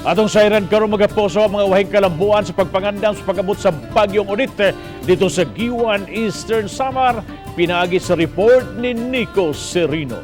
Atong siren karon magaposo ang mga wahing kalambuan sa pagpangandam sa pag-abot sa bagyong Odette dito sa Giwan, Eastern Samar. Pinaagi sa report ni Nico Serino.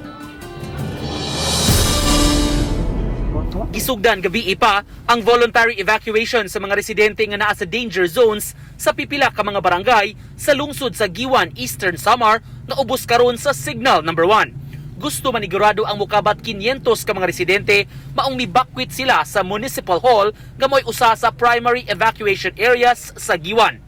Gisugdan gabi pa ang voluntary evacuation sa mga residente nga naa sa danger zones sa pipila ka mga barangay sa lungsod sa Giwan, Eastern Samar na ubos karon sa signal number 1. Gusto manigurado ang mukabat 500 ka mga residente maong mibakwit sila sa Municipal Hall gamoy usa sa primary evacuation areas sa Giwan.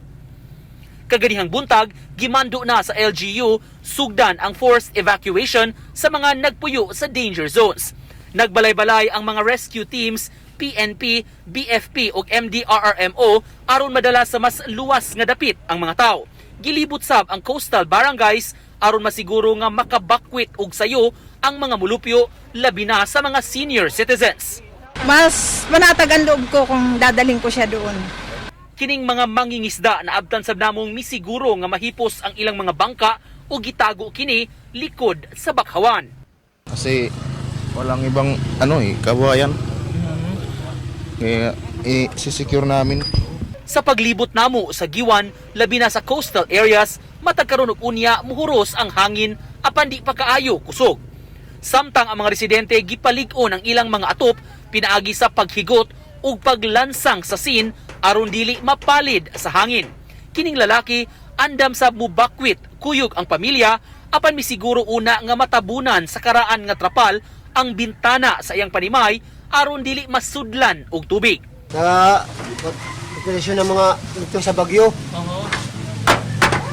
Kaganihang buntag, gimando na sa LGU sugdan ang forced evacuation sa mga nagpuyo sa danger zones. Nagbalay-balay ang mga rescue teams, PNP, BFP ug MDRRMO aron madala sa mas luwas nga dapit ang mga tao. Gilibot sab ang coastal barangays aron masiguro nga makabakwit og sayo ang mga mulupyo labi na sa mga senior citizens. Mas manatag ang loob ko kung dadaling ko siya doon. Kining mga mangingisda na abtan sab namong misiguro nga mahipos ang ilang mga bangka o gitago kini likod sa bakhawan. Kasi walang ibang kabuhayan. Kaya i-secure namin. Sa paglibot namo sa Giwan, labi na sa coastal areas, matag karon og unya muhuros ang hangin apan di pa kaayo kusog. Samtang ang mga residente gipalig-on ang ilang mga atop pinaagi sa paghigot ug paglansang sa scene aron dili mapalid sa hangin. Kining lalaki andam sa mubakwit kuyog ang pamilya apan misiguro una nga matabunan sa karaan nga trapal ang bintana sa iyang panimay aron dili masudlan og tubig. Operasyon ng mga ito sa bagyo.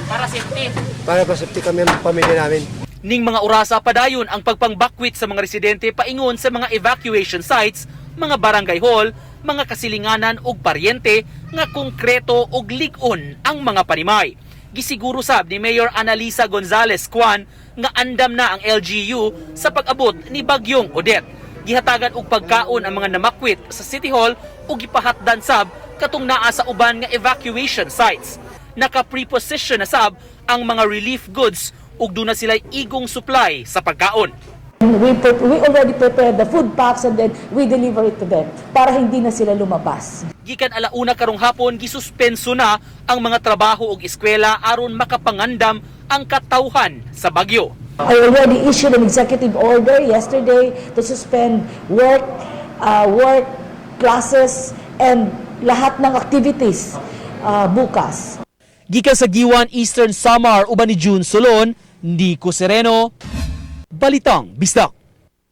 Para safety. Para safety kami ang pamilya namin. Ning mga orasa padayon ang pagpangbakwit sa mga residente paingon sa mga evacuation sites, mga barangay hall, mga kasilinganan ug paryente nga konkreto ug lig-on ang mga panimay. Gisiguro sab ni Mayor Analisa Gonzales Kwan nga andam na ang LGU sa pag-abot ni bagyong Odette. Gihatagan og pagkaon ang mga namakwit sa City Hall ug gipahatdan sab katong naa sa uban nga evacuation sites. Naka-preposition na sab ang mga relief goods ug duna sila igong supply sa pagkaon. We already prepared the food packs and then we deliver it to them para hindi na sila lumabas. Gikan alauna karong hapon gisuspenso na ang mga trabaho ug eskwela aron makapangandam ang katawhan sa bagyo. I already issued an executive order yesterday to suspend work, classes, and lahat ng activities bukas. Gikan sa Giwan, Eastern Samar uban ni June Solon, Nico Sereno, Balitang Bisdak.